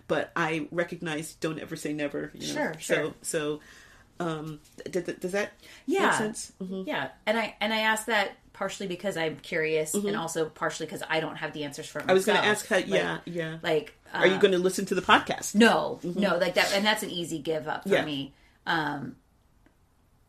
But I recognize don't ever say never. Sure. So does that make sense? Mm-hmm. Yeah. And I asked that partially because I'm curious, and also partially because I don't have the answers for myself. I was going to ask how. Yeah. Like, are you going to listen to the podcast? No, like that, and that's an easy give up for me.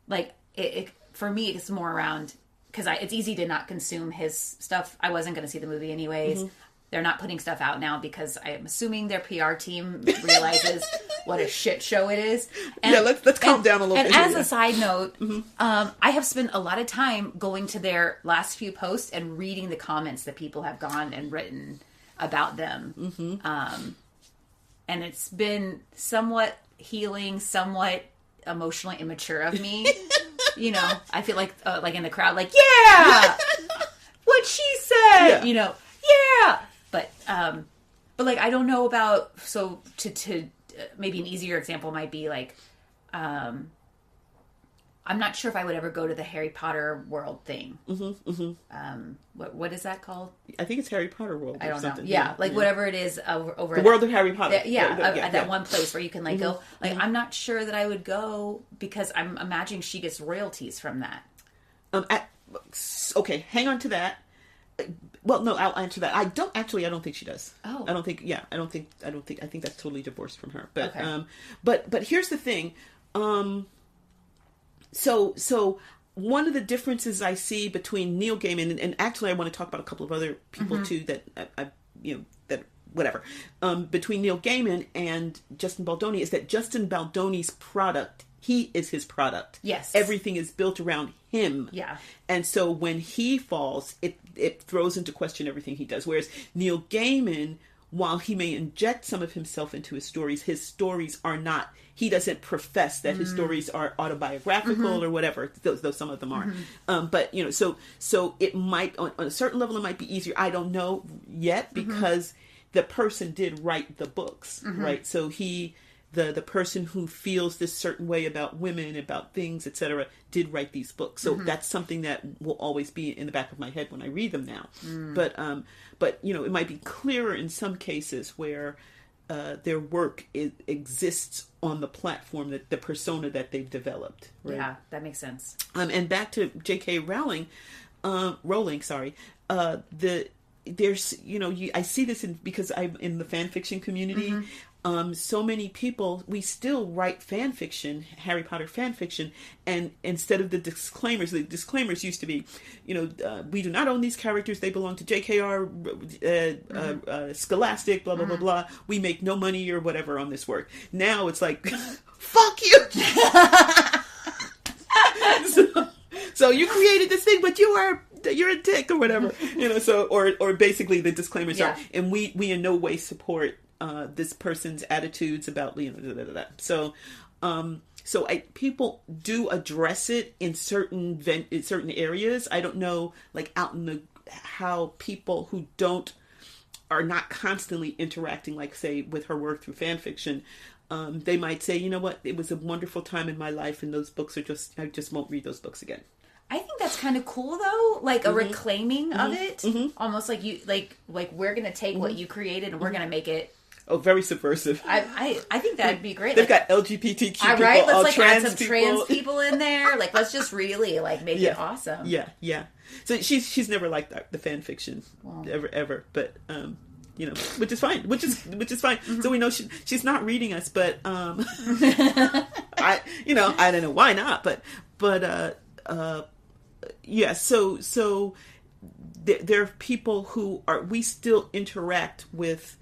Like it for me, it's more around because it's easy to not consume his stuff. I wasn't going to see the movie anyways. They're not putting stuff out now because I am assuming their PR team realizes what a shit show it is. And, let's calm down a little bit. And as a side note, I have spent a lot of time going to their last few posts and reading the comments that people have gone and written about them. And it's been somewhat healing, somewhat emotionally immature of me. I feel like in the crowd, like, yeah, what she said, yeah. But like, I don't know about, so to maybe an easier example might be like, I'm not sure if I would ever go to the Harry Potter world thing. What is that called? I think it's Harry Potter World. I don't know. Yeah, whatever it is over the world of Harry Potter. At that one place where you can go. Like, I'm not sure that I would go because I'm imagining she gets royalties from that. Okay, hang on to that. Well, no, I'll answer that. I don't think she does. Oh. I think that's totally divorced from her. But, okay. But here's the thing. So one of the differences I see between Neil Gaiman and actually I want to talk about a couple of other people too that that whatever, between Neil Gaiman and Justin Baldoni is that Justin Baldoni's product, he is his product. Yes. Everything is built around him. Yeah. And so when he falls, it throws into question everything he does. Whereas Neil Gaiman, while he may inject some of himself into his stories are not, he doesn't profess that his stories are autobiographical or whatever, though some of them are. But, so it might, on a certain level, it might be easier. I don't know yet because the person did write the books, right? So the person who feels this certain way about women, about things, etc., did write these books. So that's something that will always be in the back of my head when I read them now. But it might be clearer in some cases where their work exists on the platform, that the persona that they've developed. Right? Yeah, that makes sense. And back to J.K. Rowling. There's I see this because I'm in the fan fiction community. So many people, we still write fan fiction, Harry Potter fan fiction, and instead of the disclaimers used to be, we do not own these characters, they belong to JKR, Scholastic, blah, blah, blah, blah. We make no money or whatever on this work. Now it's like, fuck you! So you created this thing, but you're a dick or whatever, so, or basically the disclaimers are, and we in no way support this person's attitudes about, So, people do address it in certain areas. I don't know, like out in how people who are not constantly interacting, like say with her work through fan fiction, they might say, you know what, it was a wonderful time in my life, and those books I just won't read those books again. I think that's kind of cool though, like a reclaiming of it, almost like you like we're gonna take what you created and we're gonna make it. Oh, very subversive. I think that'd be great. They've got LGBTQ people, right? Let's like trans add some trans people in there. Like, let's just really like make it awesome. Yeah. So she's never liked the fan fiction ever, but which is fine. Which is fine. So we know she's not reading us, but I don't know why not, but yeah. So there are people who we still interact with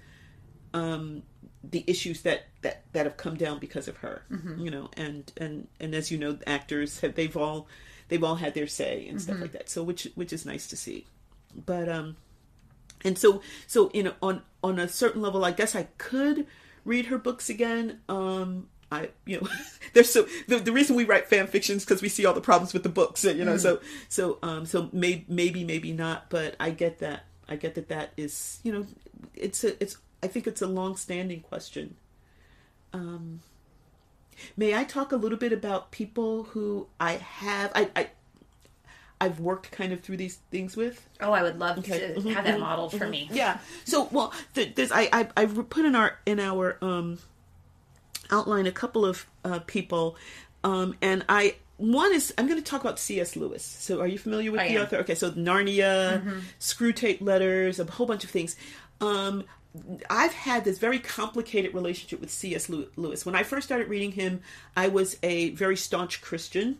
the issues that have come down because of her, and as you know, actors they've all had their say and stuff like that. So which is nice to see, but and so on a certain level, I guess I could read her books again. There's the reason we write fan fiction is because we see all the problems with the books, so maybe not, but I get that is I think it's a long-standing question. May I talk a little bit about people who I've worked kind of through these things with? Oh, I would love to have that modeled for me. Yeah. So, well, I've put in our outline a couple of people, and one is, I'm going to talk about C.S. Lewis. So, are you familiar with the author? Okay, so Narnia, Screw Tape Letters, a whole bunch of things. I've had this very complicated relationship with C.S. Lewis. When I first started reading him, I was a very staunch Christian.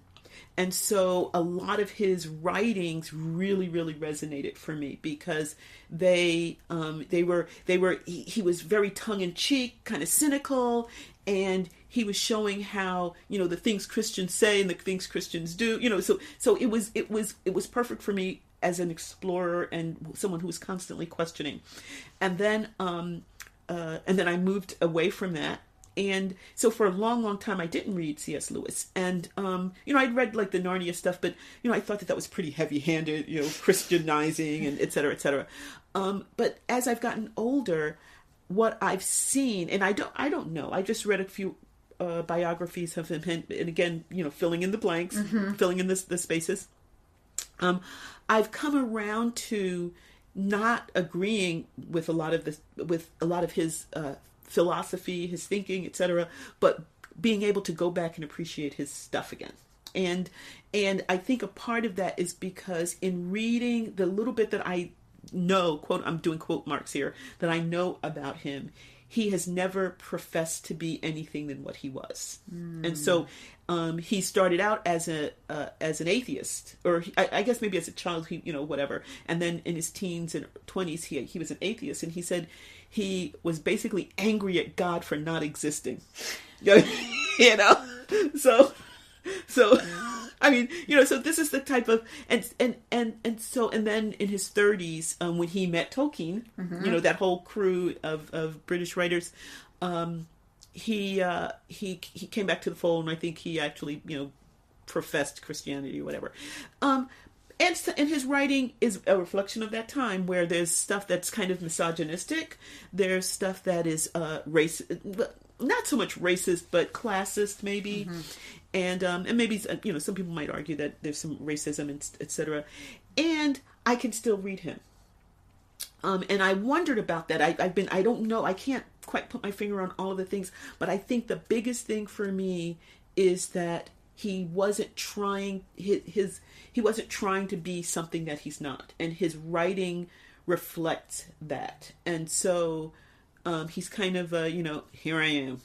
And so a lot of his writings really, really resonated for me because he was very tongue-in-cheek, kind of cynical, and he was showing how, the things Christians say and the things Christians do, so it was perfect for me as an explorer and someone who was constantly questioning. And then I moved away from that. And so for a long, long time, I didn't read C.S. Lewis. And, I'd read like the Narnia stuff, but, I thought that was pretty heavy-handed, Christianizing and et cetera, et cetera. But as I've gotten older, what I've seen, and I don't know, I just read a few biographies of him, and again, filling in the blanks, filling in the spaces. I've come around to not agreeing with a lot of his philosophy, his thinking, etc., but being able to go back and appreciate his stuff again. And I think a part of that is because in reading the little bit that I know, I'm doing quote marks here, that I know about him, he has never professed to be anything than what he was. And so he started out as an atheist, or I guess maybe as a child, whatever. And then in his teens and 20s, he was an atheist, and he said he was basically angry at God for not existing. So I mean, so this is the type of and then in his 30s, when he met Tolkien, that whole crew of British writers, he came back to the fold, and I think he actually professed Christianity or whatever. And his writing is a reflection of that time, where there's stuff that's kind of misogynistic. There's stuff that is racist, not so much racist, but classist maybe. And maybe some people might argue that there's some racism and etc. And I can still read him. And I wondered about that. I don't know. I can't quite put my finger on all of the things, but I think the biggest thing for me is that he wasn't trying he wasn't trying to be something that he's not, and his writing reflects that. And so he's kind of here I am,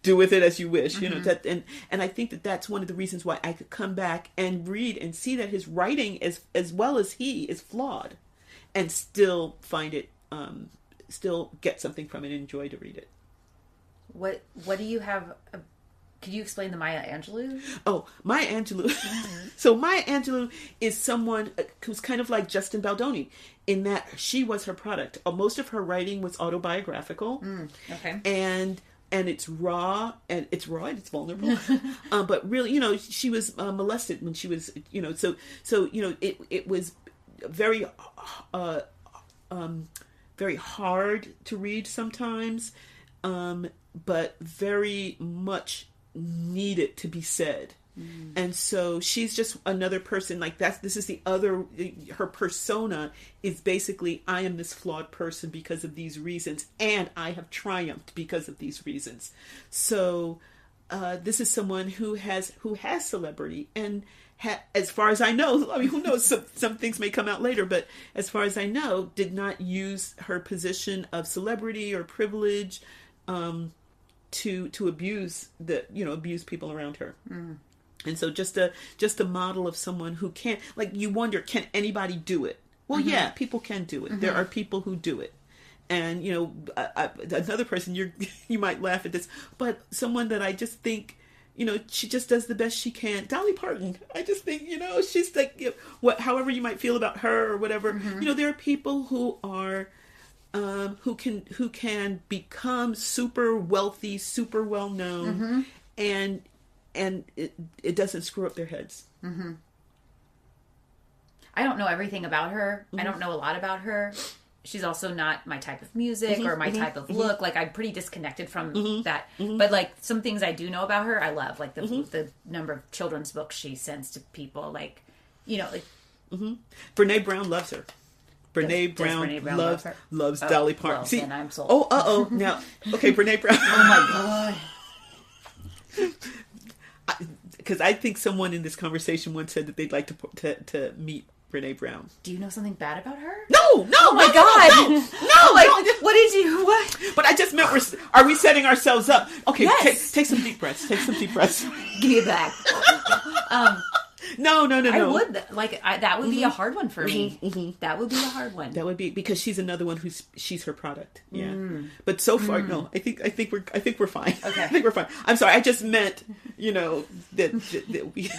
do with it as you wish, that, and I think that that's one of the reasons why I could come back and read and see that his writing as well as he is flawed, and still find it still get something from it and enjoy to read it. What do you have? Could you explain the Maya Angelou? Oh, Maya Angelou. So Maya Angelou is someone who's kind of like Justin Baldoni in that she was her product. Most of her writing was autobiographical. Okay. And it's raw and it's vulnerable. But really, she was molested when she was, so it was very, very hard to read sometimes, but very much needed to be said. And so she's just another person like that. This is her persona is basically, I am this flawed person because of these reasons, and I have triumphed because of these reasons. So this is someone who has celebrity, and as far as I know, I mean, who knows, some things may come out later, but as far as I know, did not use her position of celebrity or privilege to abuse abuse people around her. And so just a model of someone who can't, like, you wonder, can anybody do it? Well, yeah, people can do it. There are people who do it. And, another person, you might laugh at this, but someone that I just think, she just does the best she can. Dolly Parton. I just think, she's like, however you might feel about her or whatever, there are people who are, who can become super wealthy, super well known, and it doesn't screw up their heads. I don't know everything about her. I don't know a lot about her. She's also not my type of music or my type of look. Like, I'm pretty disconnected from that. But, like, some things I do know about her, I love. Like, the number of children's books she sends to people. Like, Brene Brown loves her. Brene Brown loves Dolly Parton. Well, See, and I'm sold. Oh, now, okay, Brene Brown. Oh, my God. Because I think someone in this conversation once said that they'd like to meet Brene Brown. Do you know something bad about her? No! Oh my God! No! Like, what did you? What? But I just meant, are we setting ourselves up? Okay, yes. take some deep breaths. Take some deep breaths. Give me it back. No. I would that would be a hard one for me. That would be a hard one. That would be, because she's another one she's her product. Yeah. But so far, no. I think we're fine. Okay. I think we're fine. I'm sorry. I just meant, that we.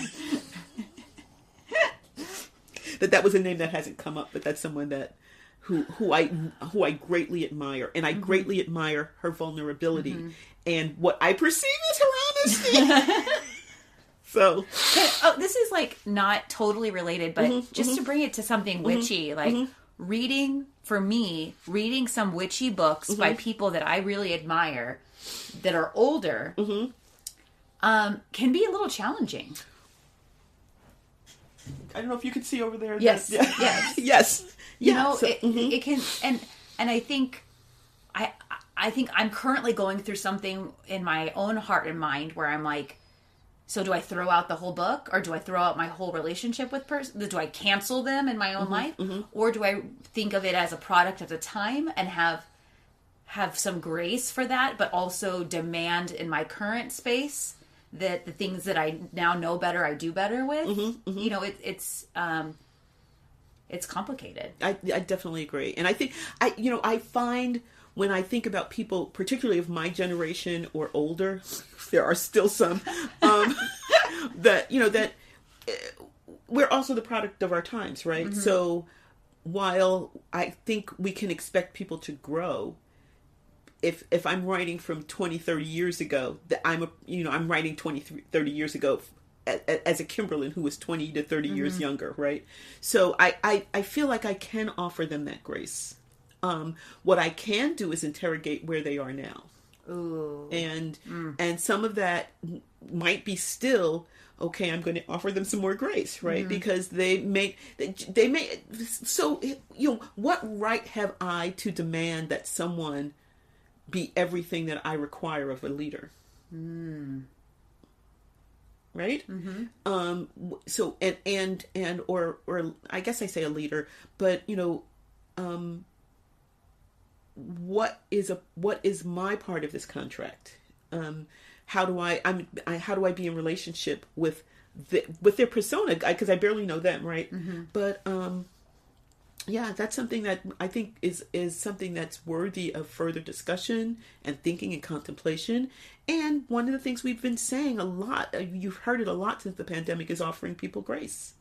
that was a name that hasn't come up, but that's someone that who I greatly admire, and I greatly admire her vulnerability and what I perceive as her honesty. So, this is like not totally related, but just to bring it to something witchy, like reading some witchy books by people that I really admire, that are older, can be a little challenging. I don't know if you can see over there. Yes. Yes. It can, and I think I'm currently going through something in my own heart and mind where I'm like, so do I throw out the whole book, or do I throw out my whole relationship with person? Do I cancel them in my own life, or do I think of it as a product of the time and have some grace for that, but also demand in my current space that the things that I now know better, I do better with. It's complicated. I definitely agree. And I think, I find when I think about people, particularly of my generation or older, there are still some, that we're also the product of our times, right? So while I think we can expect people to grow, if I'm writing from 20, 30 years ago, that I'm writing 20, 30 years ago as a Kimberlyn who was 20 to 30 years younger, right? So I feel like I can offer them that grace. What I can do is interrogate where they are now. Ooh. And some of that might be still, okay, I'm going to offer them some more grace, right? Because they may, so, what right have I to demand that someone be everything that I require of a leader? Right? So, or I guess I say a leader, but, what is my part of this contract? How do I be in relationship with their persona? Because I barely know them, right? But Yeah, that's something that I think is something that's worthy of further discussion and thinking and contemplation. And one of the things we've been saying a lot, you've heard it a lot since the pandemic, is offering people grace.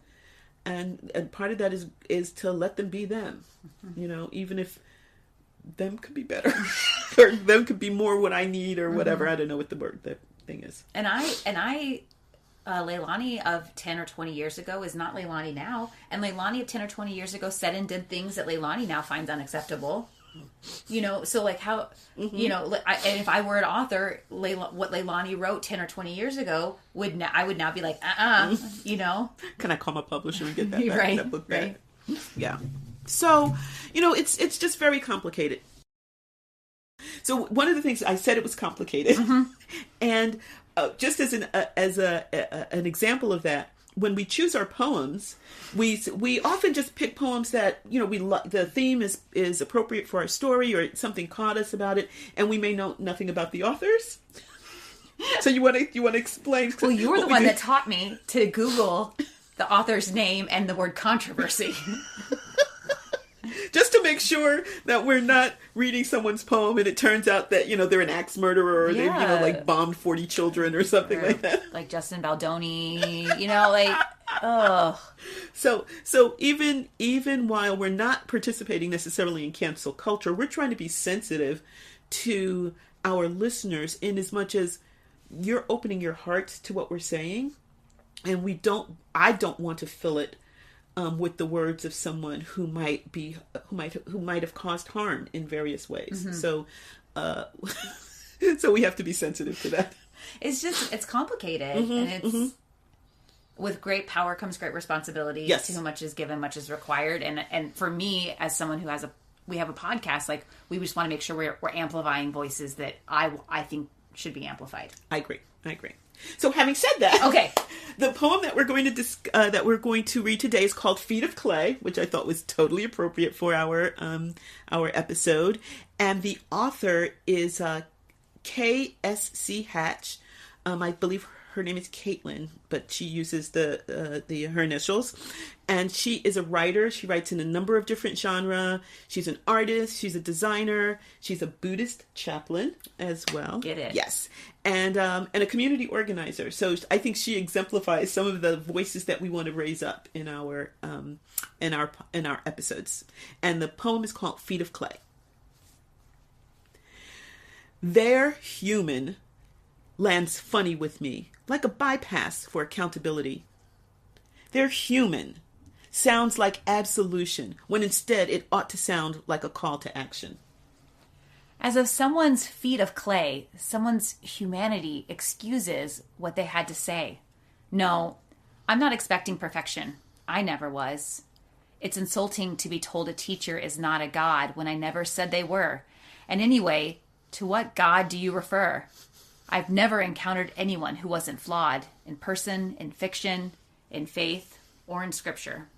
And part of that is to let them be them. You know, even if them could be better or them could be more what I need or whatever. I don't know what the thing is. And I Leilani of 10 or 20 years ago is not Leilani now. And Leilani of 10 or 20 years ago said and did things that Leilani now finds unacceptable. You know, so like how, you know, and if I were an author, what Leilani wrote 10 or 20 years ago, I would now be like, you know. Can I call my publisher and get that back? Right, that book back? right. Yeah. So, you know, it's just very complicated. So one of the things I said, it was complicated. And just as an example of that, when we choose our poems, we often just pick poems that, you know, the theme is appropriate for our story, or something caught us about it, and we may know nothing about the authors. So you want to explain? Well, you were the one that taught me to Google the author's name and the word controversy. Just to make sure that we're not reading someone's poem and it turns out that, you know, they're an axe murderer, or they've, you know, like bombed 40 children or something like that. Like Justin Baldoni, you know, like, oh. So even while we're not participating necessarily in cancel culture, we're trying to be sensitive to our listeners in as much as you're opening your heart to what we're saying. And I don't want to fill it with the words of someone who might have caused harm in various ways. So we have to be sensitive to that. It's complicated, and it's with great power comes great responsibility. Yes. To whom much is given, much is required. And for me, as someone who we have a podcast, like, we just want to make sure we're amplifying voices that I think should be amplified. I agree. So having said that, okay, the poem that we're going to read today is called "Feet of Clay," which I thought was totally appropriate for our episode. And the author is K.S.C. Hatch. I believe her name is Caitlin, but she uses her initials. And she is a writer. She writes in a number of different genres. She's an artist. She's a designer. She's a Buddhist chaplain as well. Get it? Yes. And a community organizer. So I think she exemplifies some of the voices that we want to raise up in our episodes. And the poem is called "Feet of Clay." Their human lands funny with me, like a bypass for accountability. Their human sounds like absolution, when instead it ought to sound like a call to action. As if someone's feet of clay, someone's humanity excuses what they had to say. No, I'm not expecting perfection. I never was. It's insulting to be told a teacher is not a god when I never said they were. And anyway, to what god do you refer? I've never encountered anyone who wasn't flawed, in person, in fiction, in faith, or in scripture.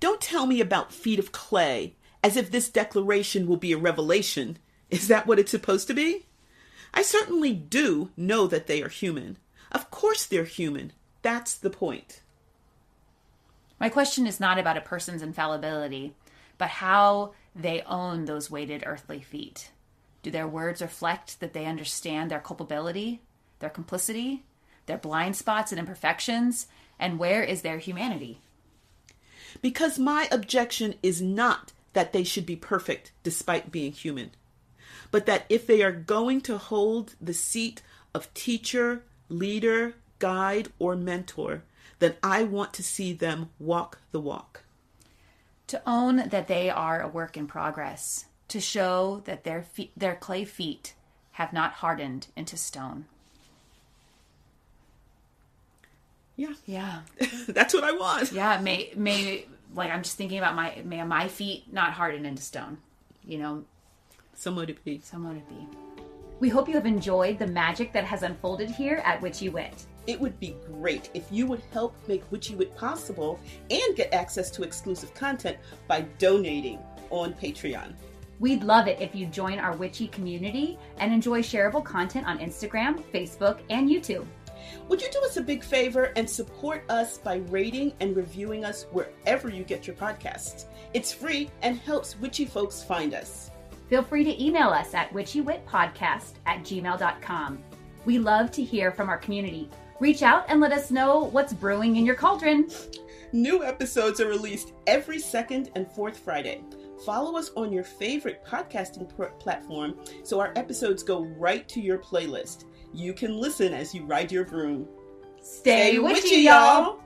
Don't tell me about feet of clay, as if this declaration will be a revelation. Is that what it's supposed to be? I certainly do know that they are human. Of course they're human. That's the point. My question is not about a person's infallibility, but how they own those weighted earthly feet. Do their words reflect that they understand their culpability, their complicity, their blind spots and imperfections, and where is their humanity? Because my objection is not that they should be perfect despite being human, but that if they are going to hold the seat of teacher, leader, guide, or mentor, then I want to see them walk the walk. To own that they are a work in progress, to show that their clay feet have not hardened into stone. Yeah. That's what I want. Yeah, may like, I'm just thinking about may my feet not harden into stone. You know, so mote it be. We hope you have enjoyed the magic that has unfolded here at Witchy Wit. It would be great if you would help make Witchy Wit possible and get access to exclusive content by donating on Patreon. We'd love it if you join our Witchy community and enjoy shareable content on Instagram, Facebook, and YouTube. Would you do us a big favor and support us by rating and reviewing us wherever you get your podcasts? It's free and helps witchy folks find us. Feel free to email us at witchywitpodcast@gmail.com. We love to hear from our community. Reach out and let us know what's brewing in your cauldron. New episodes are released every second and fourth Friday. Follow us on your favorite podcasting platform so our episodes go right to your playlist. You can listen as you ride your broom. Stay witchy, y'all!